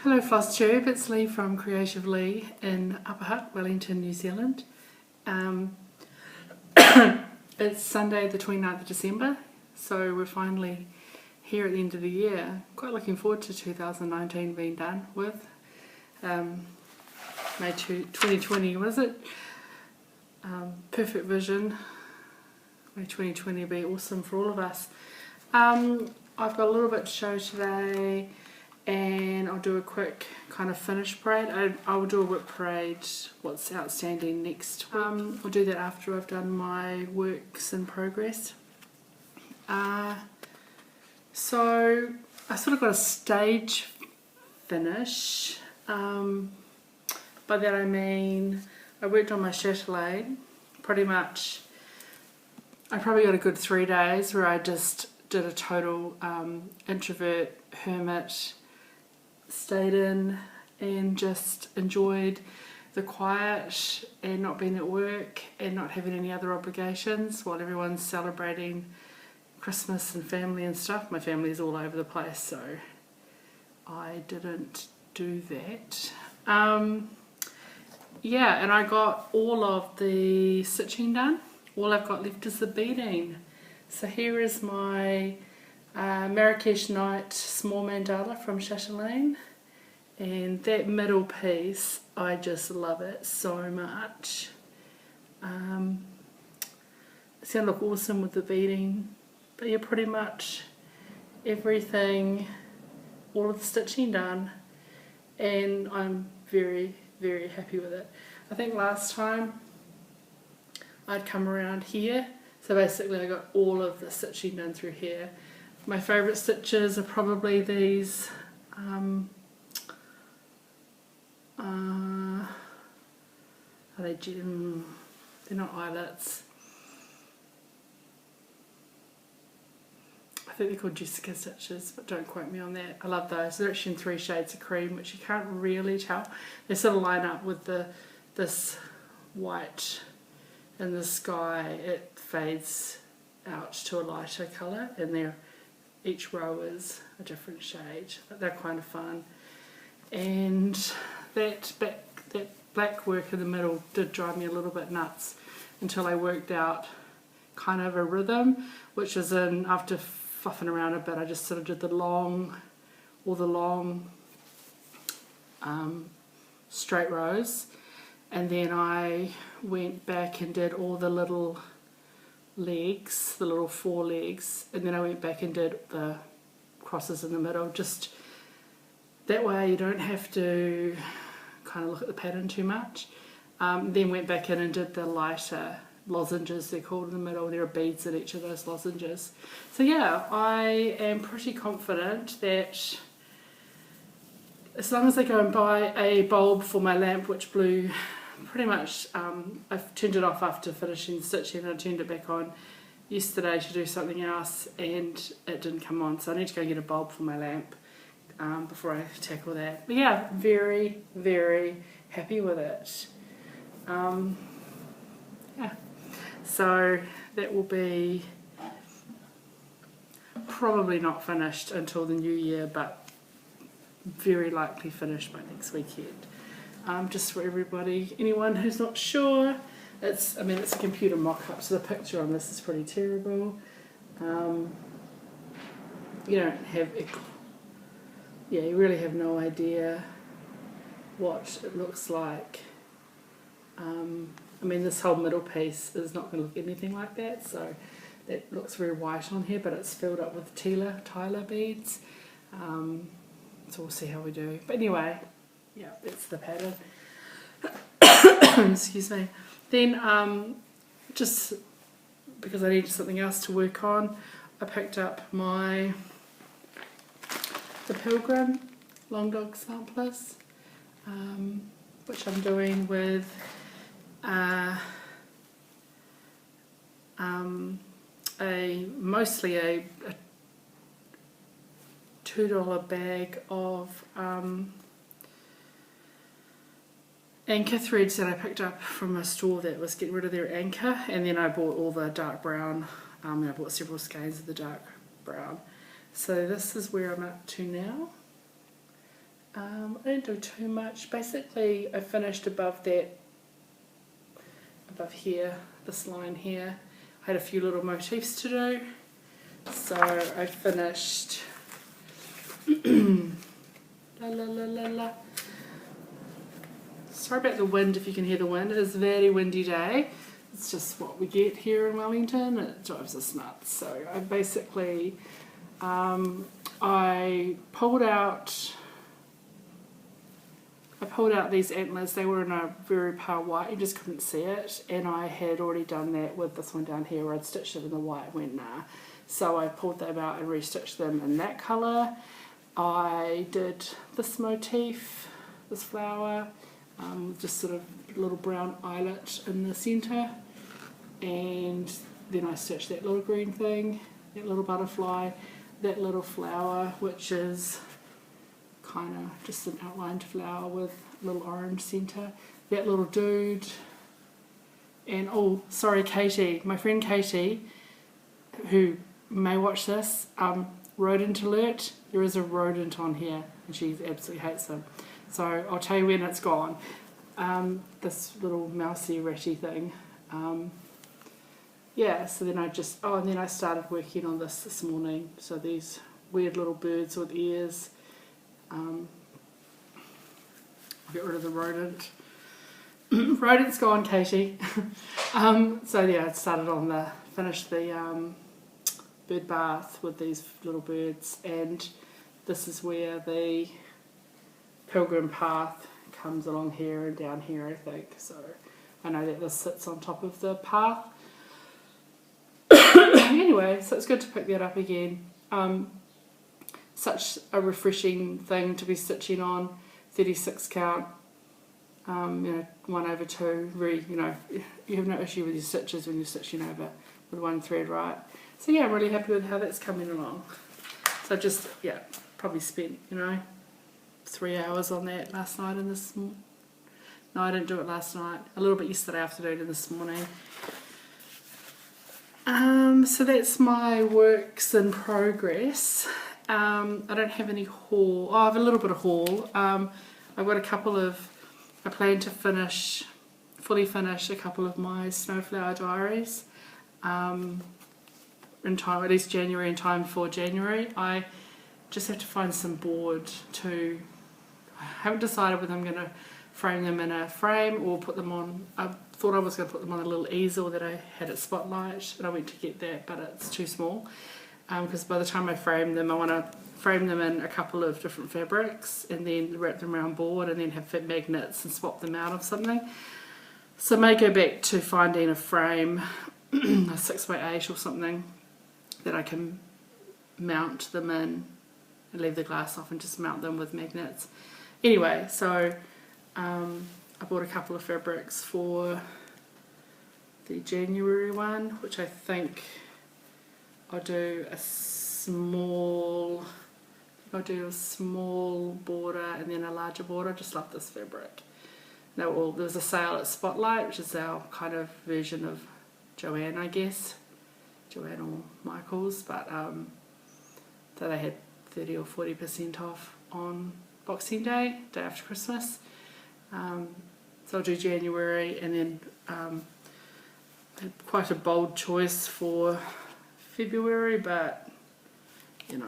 Hello FLOSSTUBE, it's Lee from Creative Lee in Upper Hutt, Wellington, New Zealand. It's Sunday the 29th of December, so we're finally here at the end of the year. Quite looking forward to 2019 being done with. May 2020, what is it? Perfect vision. May 2020 be awesome for all of us. I've got a little bit to show today, and I'll do a quick kind of finish parade. I will do a work parade, what's outstanding next week. I'll do that after I've done my works in progress. So I sort of got a stage finish. By that I mean I worked on my chatelaine pretty much. I probably got a good 3 days where I just did a total introvert, hermit, stayed in and just enjoyed the quiet and not being at work and not having any other obligations while everyone's celebrating Christmas and family and stuff. My family's all over the place, so I didn't do that. Yeah, and I got all of the stitching done. All I've got left is the beading. So here is my Marrakesh Night small mandala from Chatelaine, and that middle piece, I just love it so much. It's going to look awesome with the beading, but yeah, pretty much everything, all of the stitching done, and I'm very, very happy with it. I think last time I'd come around here, so basically I got all of the stitching done through here. My favourite stitches are probably these are they gem? They're not eyelets. I think they're called Jessica stitches, but don't quote me on that. I love those. They're actually in 3 shades of cream, which you can't really tell. They sort of line up with this white in the sky. It fades out to a lighter colour, and each row is a different shade, but they're kind of fun. And that black work in the middle did drive me a little bit nuts until I worked out kind of a rhythm, which is in, after fluffing around a bit, I just sort of did all the long straight rows, and then I went back and did all the little legs, the little 4 legs, and then I went back and did the crosses in the middle. Just that way you don't have to kind of look at the pattern too much. Then went back in and did the lighter lozenges, they're called, in the middle. There are beads in each of those lozenges. So yeah, I am pretty confident that as long as I go and buy a bulb for my lamp, which blew pretty much, I've turned it off after finishing stitching, and I turned it back on yesterday to do something else, and it didn't come on, so I need to go and get a bulb for my lamp before I tackle that. But yeah, very, very happy with it. Yeah, so that will be probably not finished until the new year, but very likely finished by next weekend. Just for everybody, anyone who's not sure, it's a computer mock-up, so the picture on this is pretty terrible. You really have no idea what it looks like. This whole middle piece is not going to look anything like that, so that looks very white on here, but it's filled up with Tyler beads. So we'll see how we do. But anyway, yeah, that's the pattern. Excuse me. Then, just because I needed something else to work on, I picked up the Pilgrim Long Dog Samplers, which I'm doing with mostly a $2 bag of anchor threads that I picked up from a store that was getting rid of their anchor, and then I bought all the dark brown, and I bought several skeins of the dark brown. So this is where I'm up to now. I didn't do too much. Basically, I finished above that, above here, this line here. I had a few little motifs to do. So I finished, la la la la la. Sorry about the wind, if you can hear the wind. It is a very windy day. It's just what we get here in Wellington. It drives us nuts. So I basically, I pulled out these antlers. They were in a very pale white, you just couldn't see it, and I had already done that with this one down here where I'd stitched it in the white and went nah. So I pulled them out and restitched them in that colour. I did this motif, this flower, just sort of a little brown eyelet in the centre, and then I stitched that little green thing, that little butterfly, that little flower, which is kind of just an outlined flower with a little orange centre, that little dude, and oh, sorry, Katie, my friend Katie, who may watch this, rodent alert, there is a rodent on here and she absolutely hates them, so I'll tell you when it's gone. This little mousy ratty thing, yeah, so then and then I started working on this morning, so these weird little birds with ears. I'll get rid of the rodent. Rodent's gone, Katie. So yeah, I started on finished the bird bath with these little birds, and this is where the pilgrim path comes along here and down here, I think. So I know that this sits on top of the path. Anyway, so it's good to pick that up again. Such a refreshing thing to be stitching on, 36 count, 1/2, very, you have no issue with your stitches when you're stitching over with one thread, right? So yeah, I'm really happy with how that's coming along. So just, yeah, probably spent, 3 hours on that last night and this morning. No, I didn't do it last night, a little bit yesterday afternoon and this morning. So that's my works in progress. I don't have any haul. Oh, I have a little bit of haul. I've got I plan to fully finish a couple of my snowflower diaries in time, at least January, in time for January. I just have to find some board I haven't decided whether I'm going to frame them in a frame or put them on. I thought I was going to put them on a little easel that I had at Spotlight, and I went to get that, but it's too small. Because by the time I frame them, I want to frame them in a couple of different fabrics and then wrap them around board and then have magnets and swap them out of something. So I may go back to finding a frame, a 6x8 or something, that I can mount them in and leave the glass off and just mount them with magnets. Anyway, so I bought a couple of fabrics for the January one, which I think I'll do a small border and then a larger border. I just love this fabric. There was a sale at Spotlight, which is our kind of version of Joanne, I guess. Joanne or Michael's, but so they had 30 or 40% off on Boxing Day, day after Christmas. So I'll do January, and then quite a bold choice for February, but in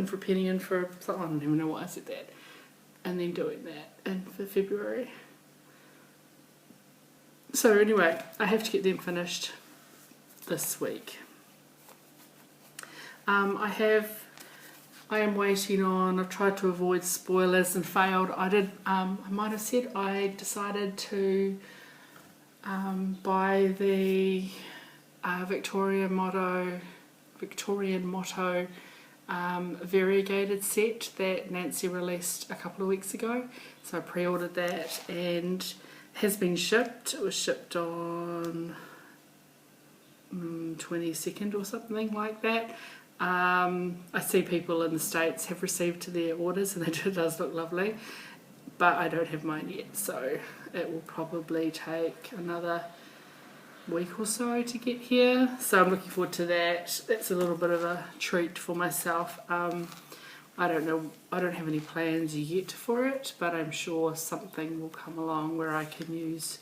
for a penny, in for something. I don't even know why I said that. And then doing that in for February. So anyway, I have to get them finished this week. I am waiting on, I've tried to avoid spoilers and failed. I might have said I decided to buy the Victorian Motto variegated set that Nancy released a couple of weeks ago. So I pre-ordered that and has been shipped. It was shipped on 22nd or something like that. I see people in the States have received their orders and it does look lovely, but I don't have mine yet, so it will probably take another week or so to get here, so I'm looking forward to that. That's a little bit of a treat for myself. I don't know, I don't have any plans yet for it, but I'm sure something will come along where I can use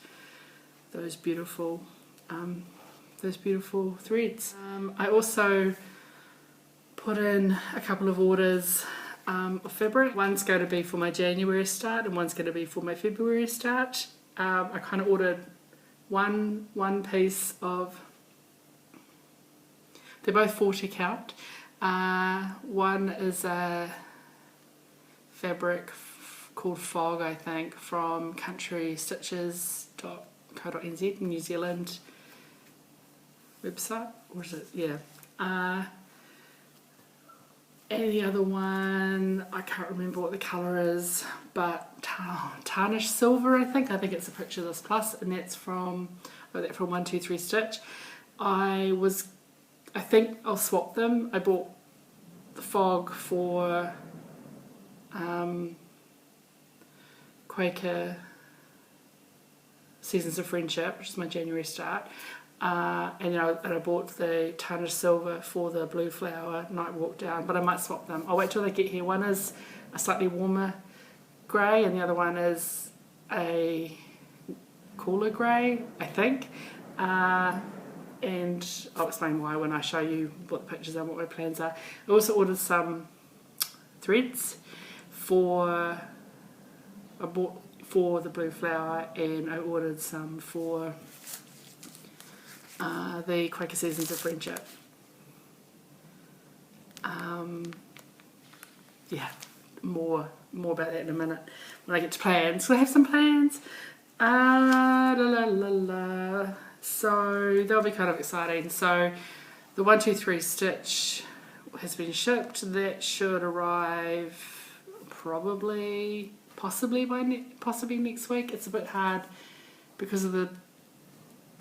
those beautiful threads. I also put in a couple of orders of fabric. One's going to be for my January start and one's going to be for my February start. I kind of ordered one piece of, they're both 40 count. One is a fabric called Fog, I think, from countrystitches.co.nz, New Zealand website. What is it? Yeah. And the other one, I can't remember what the colour is, but tarnished silver, I think it's a Picture This Plus, and that's from 123 Stitch. I think I'll swap them. I bought the Fog for Quaker Seasons of Friendship, which is my January start. And I bought the tarnished silver for the Blue Flower Night Walk Down, but I might swap them. I'll wait till they get here. One is a slightly warmer grey and the other one is a cooler grey, I think. And I'll explain why when I show you what the pictures are and what my plans are. I also ordered some threads I bought for the Blue Flower, and I ordered some for the Quaker Seasons of Friendship. Yeah, more about that in a minute when I get to plans. So I have some plans. So they'll be kind of exciting. So the 123 Stitch has been shipped. That should arrive possibly next week. It's a bit hard because of the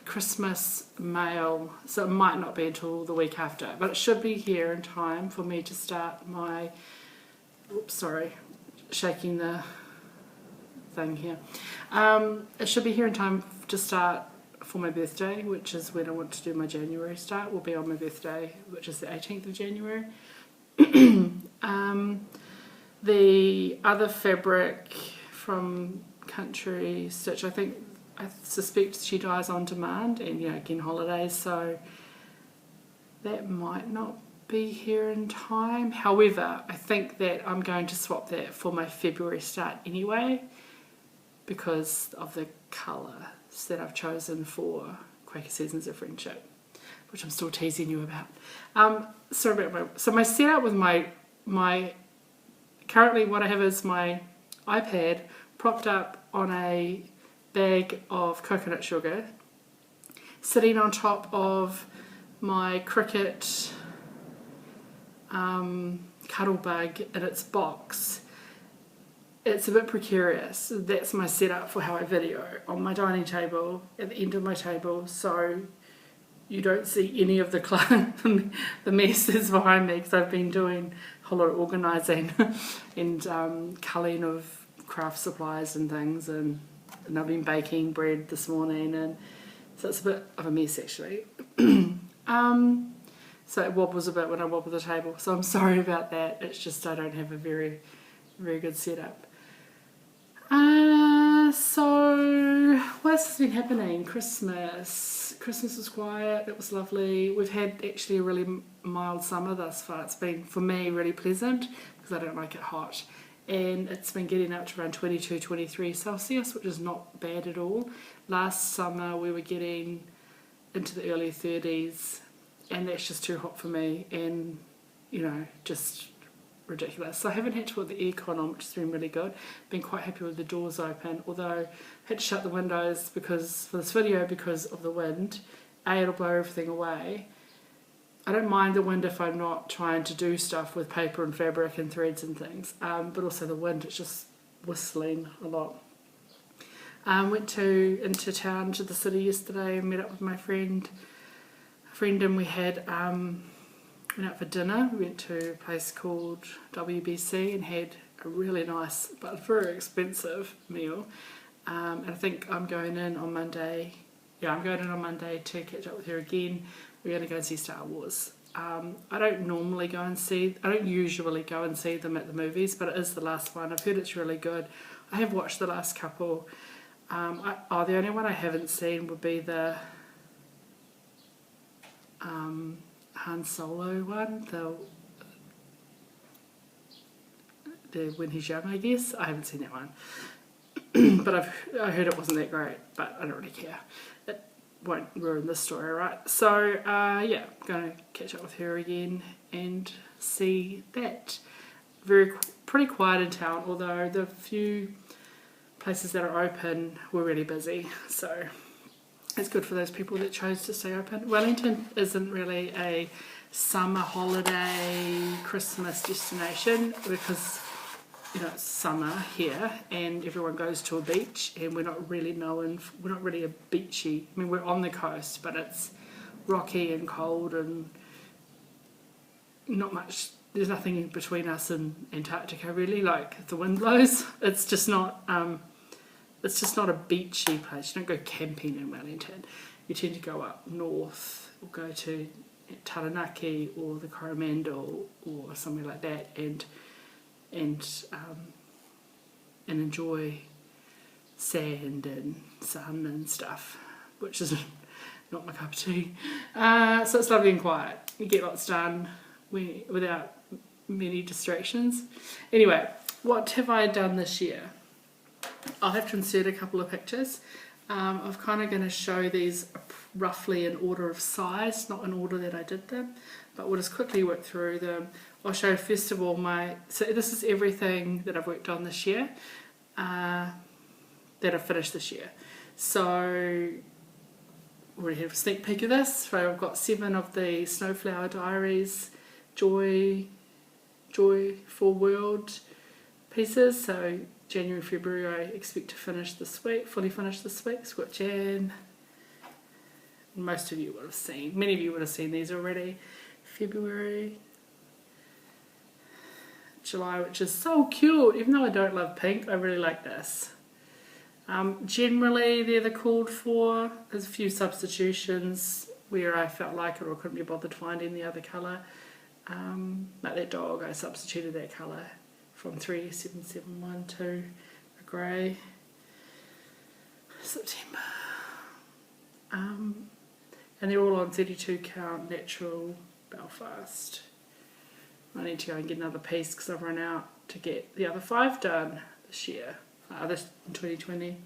Christmas mail, so it might not be until the week after, but it should be here in time for me to start my, shaking the thing here. It should be here in time to start for my birthday, which is when I want to do my January start. Will be on my birthday, which is the 18th of January. The other fabric from Country Stitch, I suspect she dies on demand, and again holidays, so that might not be here in time. However, I think that I'm going to swap that for my February start anyway because of the colours that I've chosen for Quaker Seasons of Friendship, which I'm still teasing you about. So my setup with my currently what I have is my iPad propped up on a bag of coconut sugar, sitting on top of my Cricut Cuddlebug in its box. It's a bit precarious. That's my setup for how I video, on my dining table, at the end of my table, so you don't see any of the the mess that's behind me, because I've been doing a whole lot of organising and culling of craft supplies and things, and I've been baking bread this morning, and so it's a bit of a mess actually. So it wobbles a bit when I wobble the table, so I'm sorry about that. It's just I don't have a very, very good setup. So what else has been happening? Christmas was quiet. It was lovely. We've had actually a really mild summer thus far. It's been, for me, really pleasant because I don't like it hot. And it's been getting up to around 22, 23 Celsius, which is not bad at all. Last summer we were getting into the early 30s, and that's just too hot for me, and just ridiculous. So I haven't had to put the aircon on, which has been really good. Been quite happy with the doors open, although I had to shut the windows for this video because of the wind. It'll blow everything away. I don't mind the wind if I'm not trying to do stuff with paper and fabric and threads and things, but also the wind, it's just whistling a lot. Went into town to the city yesterday and met up with my friend, and we had went out for dinner. We went to a place called WBC and had a really nice but very expensive meal. And I think I'm going in on Monday yeah, I'm going in on Monday to catch up with her again. We're going to go and see Star Wars. I don't usually go and see them at the movies, but it is the last one. I've heard it's really good. I have watched the last couple. The only one I haven't seen would be the Han Solo one, the when he's young, I guess. I haven't seen that one. But I heard it wasn't that great, but I don't really care. It won't ruin the story, right? So, yeah, I'm going to catch up with her again and see that. Pretty quiet in town, although the few places that are open were really busy. So, it's good for those people that chose to stay open. Wellington isn't really a summer holiday Christmas destination because, you know, it's summer here and everyone goes to a beach, and we're not really a beachy, I mean, we're on the coast, but it's rocky and cold and not much, there's nothing in between us and Antarctica really. Like, if the wind blows, it's just not a beachy place. You don't go camping in Wellington. You tend to go up north or go to Taranaki or the Coromandel or somewhere like that and enjoy sand and sun and stuff, which is not my cup of tea. So it's lovely and quiet. You get lots done without many distractions. Anyway, what have I done this year? I'll have to insert a couple of pictures. I'm kind of going to show these roughly in order of size, not in order that I did them, but we'll just quickly work through them. I'll show first of all so this is everything that I've worked on this year, that I've finished this year. So we have a sneak peek of this. So I've got 7 of the Snowflower Diaries Joy for World pieces. So January, February, I expect to finish this week, fully finish this week. So we've got Jan. Most of you would have seen, many of you would have seen these already. February, July, which is so cute. Even though I don't love pink, I really like this. Generally, they're the called for. There's a few substitutions where I felt like it or couldn't be bothered finding the other colour. Like that dog, I substituted that colour from 3771 to a grey. September. And they're all on 32 count natural Belfast. I need to go and get another piece because I've run out to get the other 5 done this year, this in 2020,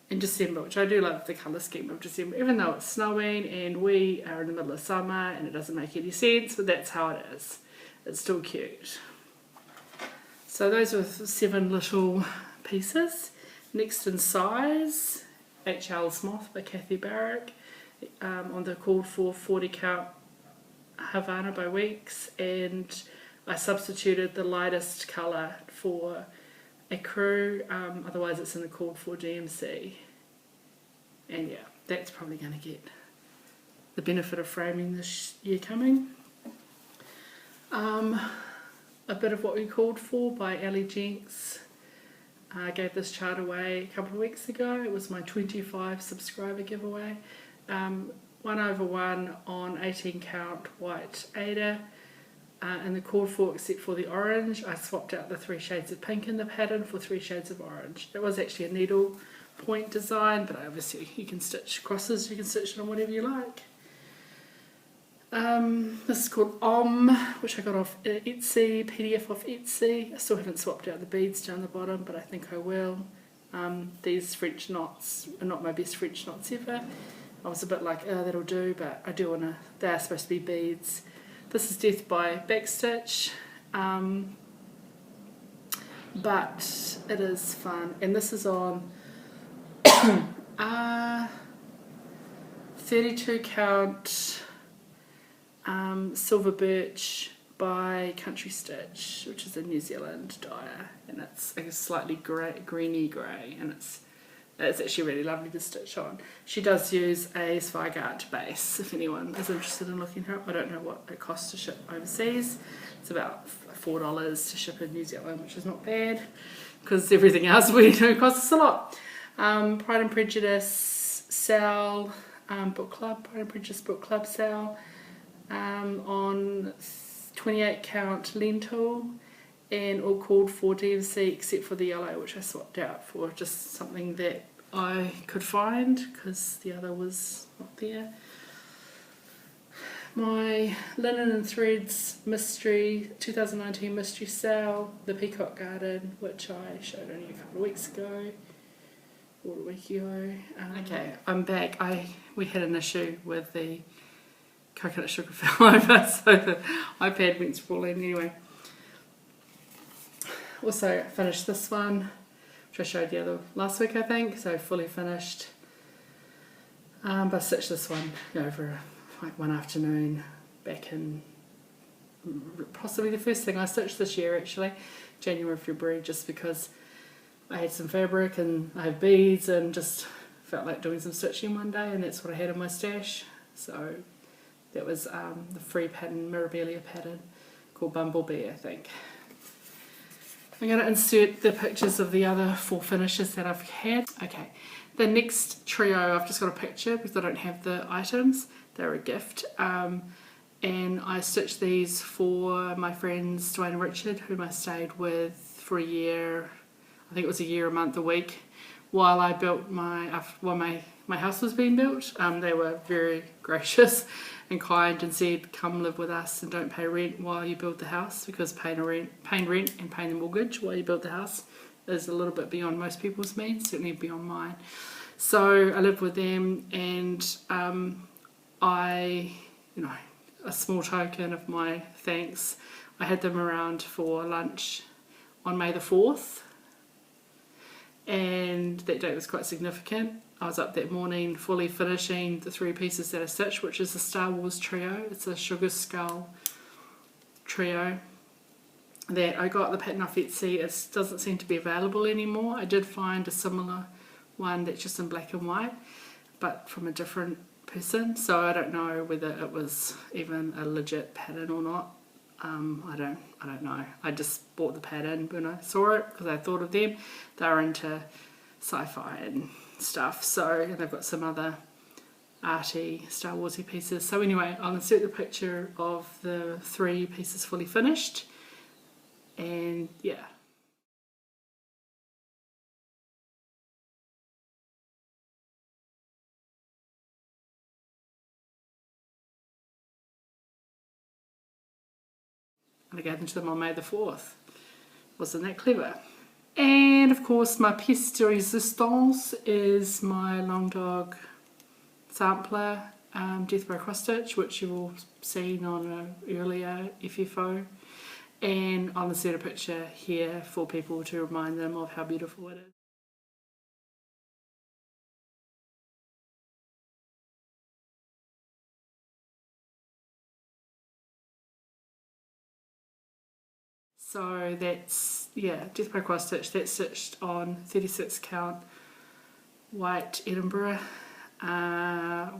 in December, which I do love the colour scheme of December, even though it's snowing and we are in the middle of summer and it doesn't make any sense, but that's how it is. It's still cute. So those are 7 little pieces. Next in size, H.L.'s Moth by Kathy Barrick, on the called for 40 count Havana by Weeks, and I substituted the lightest colour for a crew, otherwise it's in the called for DMC. And yeah, that's probably going to get the benefit of framing this year coming. A bit of what we called for by Ellie Jenks. I gave this chart away a couple of weeks ago. It was my 25 subscriber giveaway. 1/1 on 18 count white Ada, and the called for except for the orange. I swapped out the 3 shades of pink in the pattern for 3 shades of orange. It was actually a needle point design, but obviously you can stitch crosses, you can stitch it on whatever you like. This is called which I got off Etsy, PDF off Etsy. I still haven't swapped out the beads down the bottom, but I think I will. These French knots are not my best French knots ever. I was a bit like, oh, that'll do, but I do want to, they are supposed to be beads. This is Death by Backstitch, but it is fun. And this is on 32 count Silver Birch by Country Stitch, which is a New Zealand dyer, and it's like a slightly greeny grey, and it's actually really lovely to stitch on. She does use a Zweigart base, if anyone is interested in looking her up. I don't know what it costs to ship overseas. It's about $4 to ship in New Zealand, which is not bad, because everything else we know costs us a lot. Pride and Prejudice sale, book club, Pride and Prejudice book club sale, on 28 count lentil, and all called for DMC except for the yellow, which I swapped out for just something that I could find because the other was not there. My Linen and Threads mystery 2019 mystery sale, the Peacock Garden, which I showed only a couple of weeks ago, or a week ago. Okay, I'm back. We had an issue with the coconut sugar fell over, so the iPad went sprawling anyway. Also finished this one, which I showed you last week I think, so fully finished. But I stitched this one over like one afternoon back in possibly the first thing I stitched this year actually, January, February, just because I had some fabric and I have beads and just felt like doing some stitching one day, and that's what I had in my stash. So that was the free pattern, Mirabilia pattern, called Bumblebee I think. I'm going to insert the pictures of the other 4 finishes that I've had. Okay, the next trio I've just got a picture because I don't have the items. They're a gift. And I stitched these for my friends Dwayne and Richard, whom I stayed with for a year. I think it was a year, a month, a week, while I built my house was being built. They were very gracious and kind and said, come live with us and don't pay rent while you build the house, because paying rent and paying the mortgage while you build the house is a little bit beyond most people's means, certainly beyond mine. So I lived with them, and a small token of my thanks, I had them around for lunch on May the 4th, and that date was quite significant. I was up that morning fully finishing the 3 pieces that I stitched, which is the Star Wars trio. It's a Sugar Skull trio that I got the pattern off Etsy. It doesn't seem to be available anymore. I did find a similar one that's just in black and white, but from a different person, so I don't know whether it was even a legit pattern or not. I don't know. I just bought the pattern when I saw it because I thought of them. They're into sci-fi and stuff, so, and they've got some other arty Star Warsy pieces. So anyway, I'll insert the picture of the 3 pieces fully finished, and yeah. And I gave them to them on May the 4th. Wasn't that clever? And of course my pièce de résistance is my Long Dog sampler, Death by Cross Stitch, which you've all seen on an earlier FFO. And I'll insert a picture here for people to remind them of how beautiful it is. So that's, yeah, Death by Cross Stitch. That's stitched on 36 count white Edinburgh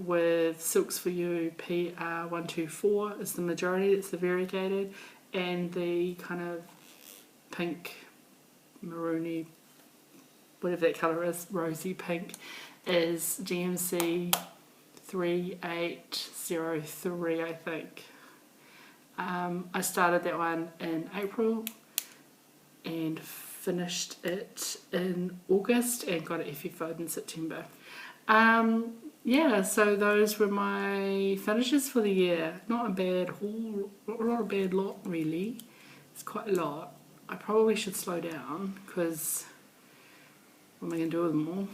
with Silks for You PR124 is the majority. It's the variegated, and the kind of pink, maroony, whatever that colour is, rosy pink, is DMC 3803 I think. I started that one in April and finished it in August and got it FFO'd in September. Yeah, so those were my finishes for the year. Not a bad haul, not a bad lot really. It's quite a lot. I probably should slow down because what am I going to do with them all?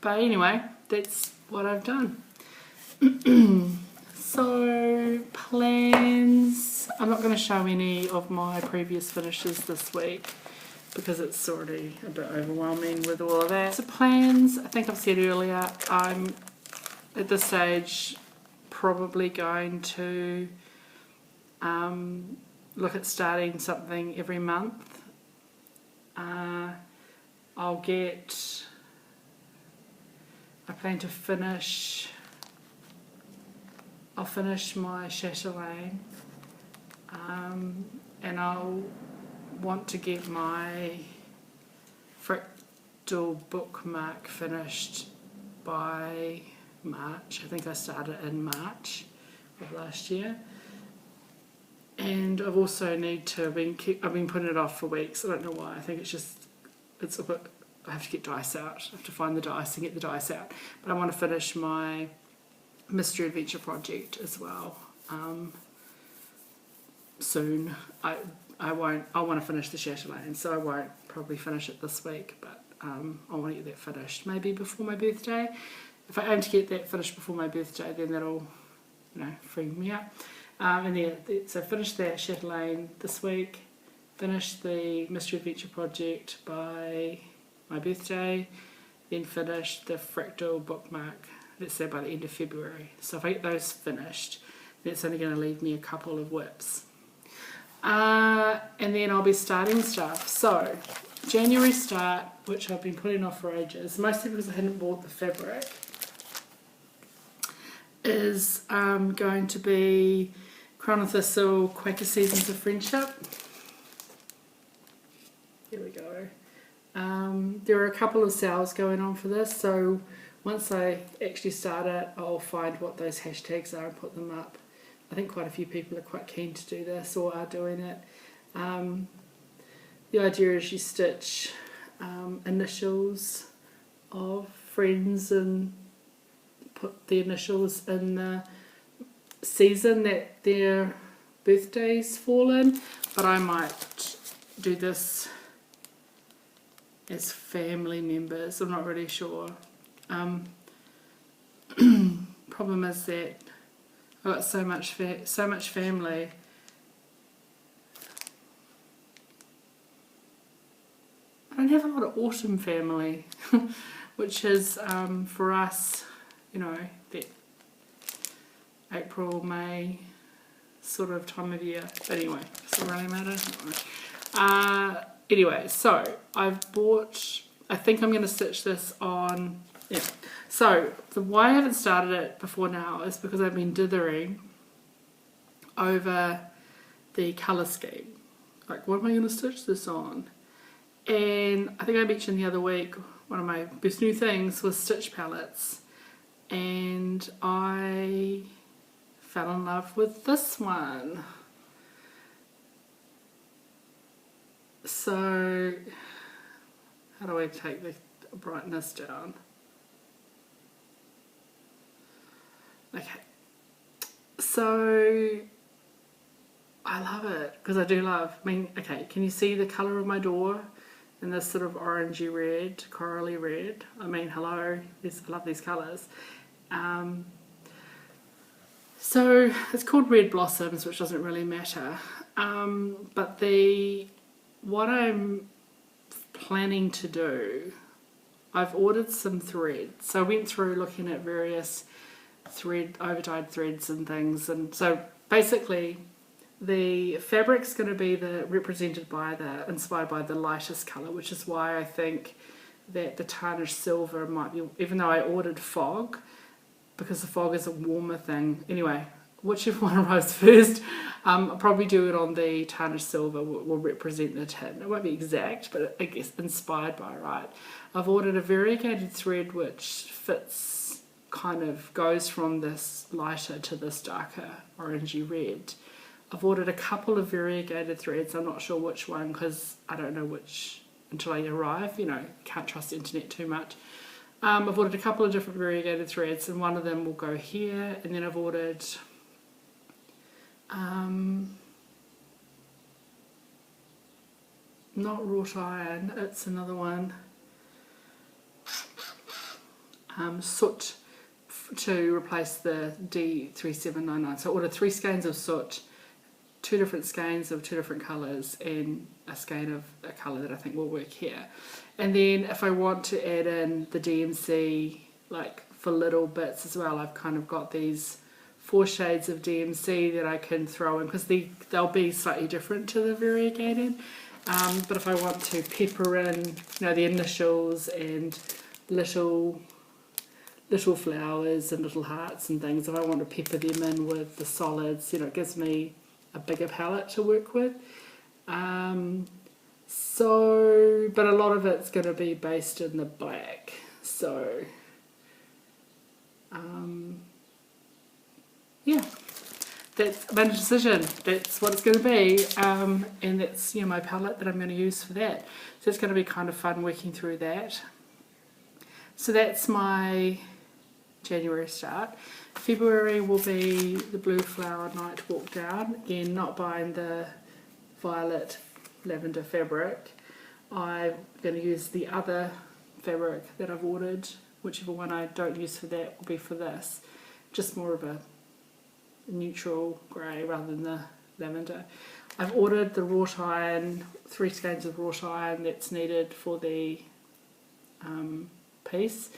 But anyway, that's what I've done. So plans, I'm not going to show any of my previous finishes this week because it's already a bit overwhelming with all of that. So plans, I think I've said earlier, I'm at this stage probably going to look at starting something every month. I'll plan to finish, I'll finish my chatelaine, and I'll want to get my frick fractal bookmark finished by March. I think I started in March of last year. And I've also I've been putting it off for weeks. I don't know why. I think it's a bit, I have to get dice out. I have to find the dice and get the dice out. But I want to finish my Mystery Adventure project as well soon. I want to finish the Chatelaine, so I won't probably finish it this week, but I want to get that finished maybe before my birthday. If I aim to get that finished before my birthday, then that'll, free me up. So finish that Chatelaine this week, finish the Mystery Adventure project by my birthday, then finish the fractal bookmark, let's say by the end of February. So if I get those finished, then it's only going to leave me a couple of whips. And then I'll be starting stuff. So January start, which I've been putting off for ages, mostly because I hadn't bought the fabric, is going to be Crown of Thistle, Quaker Seasons of Friendship. Here we go. There are a couple of sales going on for this, so once I actually start it, I'll find what those hashtags are and put them up. I think quite a few people are quite keen to do this or are doing it. The idea is you stitch initials of friends and put the initials in the season that their birthdays fall in, but I might do this as family members. I'm not really sure. Problem is that I've got so much family. I don't have a lot of autumn family, which is for us, that April, May sort of time of year. But anyway, does it really matter? Anyway, so I've bought, I think I'm going to stitch this on, So why I haven't started it before now is because I've been dithering over the colour scheme. Like, what am I going to stitch this on? And I think I mentioned the other week, one of my best new things was stitch palettes. And I fell in love with this one. So, how do I take the brightness down? Okay, so I love it because I do love, okay, can you see the colour of my door in this sort of orangey red, corally red? Hello, I love these colours. So it's called Red Blossoms, which doesn't really matter, but what I'm planning to do, I've ordered some thread. So I went through looking at various overdyed threads and things, and so basically the fabric's going to be inspired by the lightest colour, which is why I think that the tarnished silver might be, even though I ordered fog, because the fog is a warmer thing. Anyway, whichever one arrives first, I'll probably do it on the tarnished silver, will represent the tin. It won't be exact, but I guess inspired by, right? I've ordered a variegated thread which fits, kind of goes from this lighter to this darker orangey red. I've ordered a couple of variegated threads. I'm not sure which one because I don't know which until I arrive. Can't trust the internet too much. I've ordered a couple of different variegated threads, and one of them will go here, and then I've ordered not wrought iron, it's another one, soot, to replace the D3799. So I ordered 3 skeins of soot, 2 different skeins of 2 different colours, and a skein of a colour that I think will work here. And then if I want to add in the DMC, like for little bits as well, I've kind of got these 4 shades of DMC that I can throw in, because they'll be slightly different to the variegated. But if I want to pepper in, the initials and little flowers and little hearts and things, if I want to pepper them in with the solids, it gives me a bigger palette to work with. So, but a lot of it's going to be based in the black. So, yeah, that's my decision. That's what it's going to be, and that's, you know, my palette that I'm going to use for that. So it's going to be kind of fun working through that. So that's my January start. February will be the Blue Flower Night Walk Down. Again, not buying the violet lavender fabric. I'm going to use the other fabric that I've ordered. Whichever one I don't use for that will be for this. Just more of a neutral grey rather than the lavender. I've ordered the wrought iron, 3 skeins of wrought iron that's needed for the piece.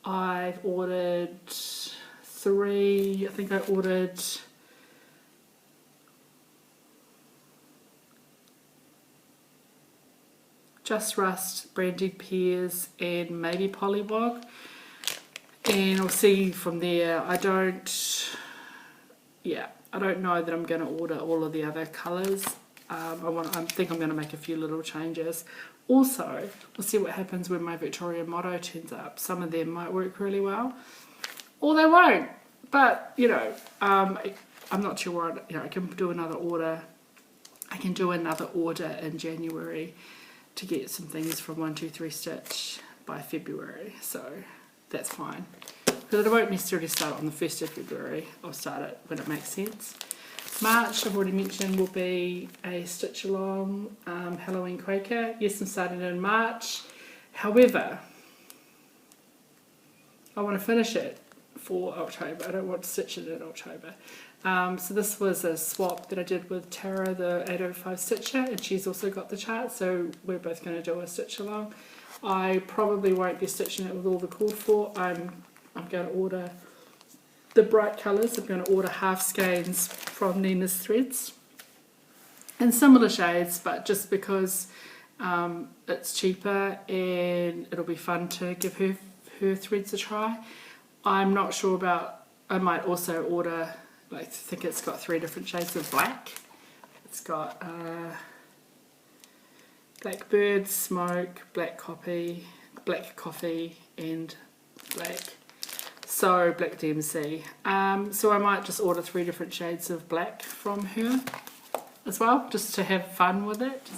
I've ordered 3, I think I ordered Just Rust, Brandied Pears and maybe Polywog, and I'll see from there. I don't know that I'm going to order all of the other colours. I think I'm going to make a few little changes. Also, we'll see what happens when my Victoria motto turns up. Some of them might work really well, or they won't. But you know, I'm not sure what, you know, I can do another order. I can do another order in January to get some things from 123 Stitch by February, so that's fine. Because I won't necessarily start it on the 1st of February. I'll start it when it makes sense. March, I've already mentioned, will be a stitch along Halloween Quaker. Yes, I'm starting in March. However, I want to finish it for October. I don't want to stitch it in October. So this was a swap that I did with Tara, the 805 stitcher, and she's also got the chart, so we're both going to do a stitch along. I probably won't be stitching it with all the called for. I'm going to order the bright colours. I'm going to order half skeins from Nina's Threads in similar shades, but just because it's cheaper and it'll be fun to give her threads a try. I'm not sure about, I might also order, I think it's got 3 different shades of black. It's got Blackbird, Smoke, Black Coffee and Black. So Black DMC. So I might just order 3 different shades of black from her as well, just to have fun with it.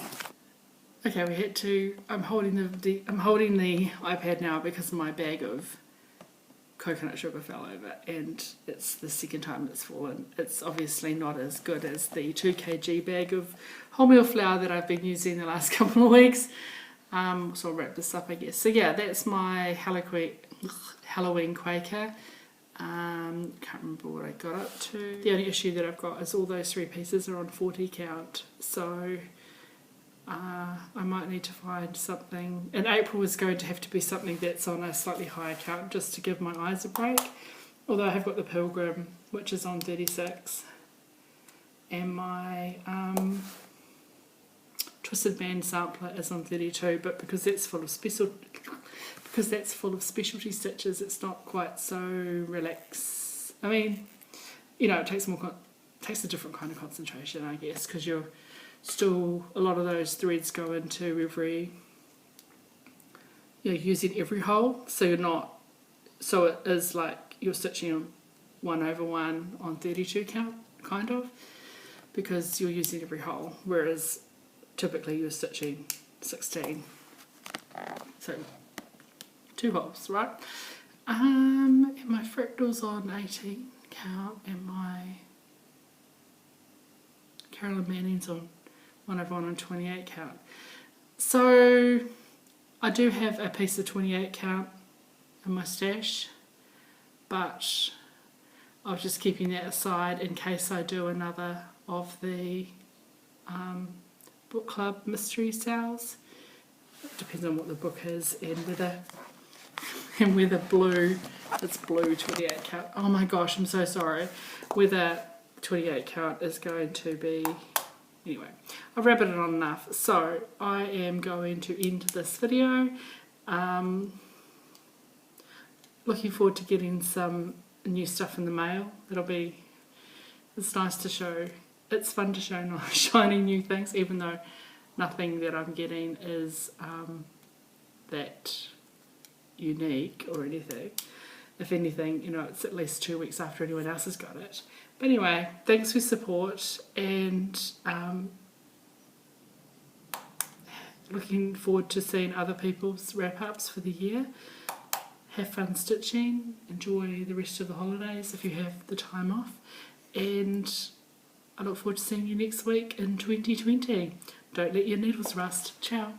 Okay, I'm holding the iPad now because of my bag of coconut sugar fell over, and it's the second time it's fallen. It's obviously not as good as the 2 kg bag of wholemeal flour that I've been using the last couple of weeks. So I'll wrap this up, I guess. So yeah, that's my Halloween Quaker. Can't remember what I got up to. The only issue that I've got is all those 3 pieces are on 40 count, so I might need to find something. And April is going to have to be something that's on a slightly higher count just to give my eyes a break. Although I have got the Pilgrim, which is on 36, and my Twisted Band sampler is on 32. But because that's full of specialty stitches, it's not quite so relaxed. I mean, you know, it takes a different kind of concentration, I guess, because you're still, a lot of those threads go into you're using every hole, so it is like you're stitching 1/1 on 32 count, kind of, because you're using every hole, whereas typically you're stitching 16, so 2 holes, right? And my fractals on 18 count, and my Carolyn Manning's on 1/1 on 28 count. So I do have a piece of 28 count in my stash, but I was just keeping that aside in case I do another of the book club mystery sales. It depends on what the book is and whether blue, it's blue 28 count. Oh my gosh, I'm so sorry. Whether 28 count is going to be. Anyway, I've rabbited on enough, so I am going to end this video. Looking forward to getting some new stuff in the mail. It's nice to show, it's fun to show nice shiny new things, even though Nothing that I'm getting is that unique or anything. If anything, you know, it's at least 2 weeks after anyone else has got it. But anyway, thanks for your support, and looking forward to seeing other people's wrap-ups for the year. Have fun stitching, enjoy the rest of the holidays if you have the time off, and I look forward to seeing you next week in 2020. Don't let your needles rust. Ciao.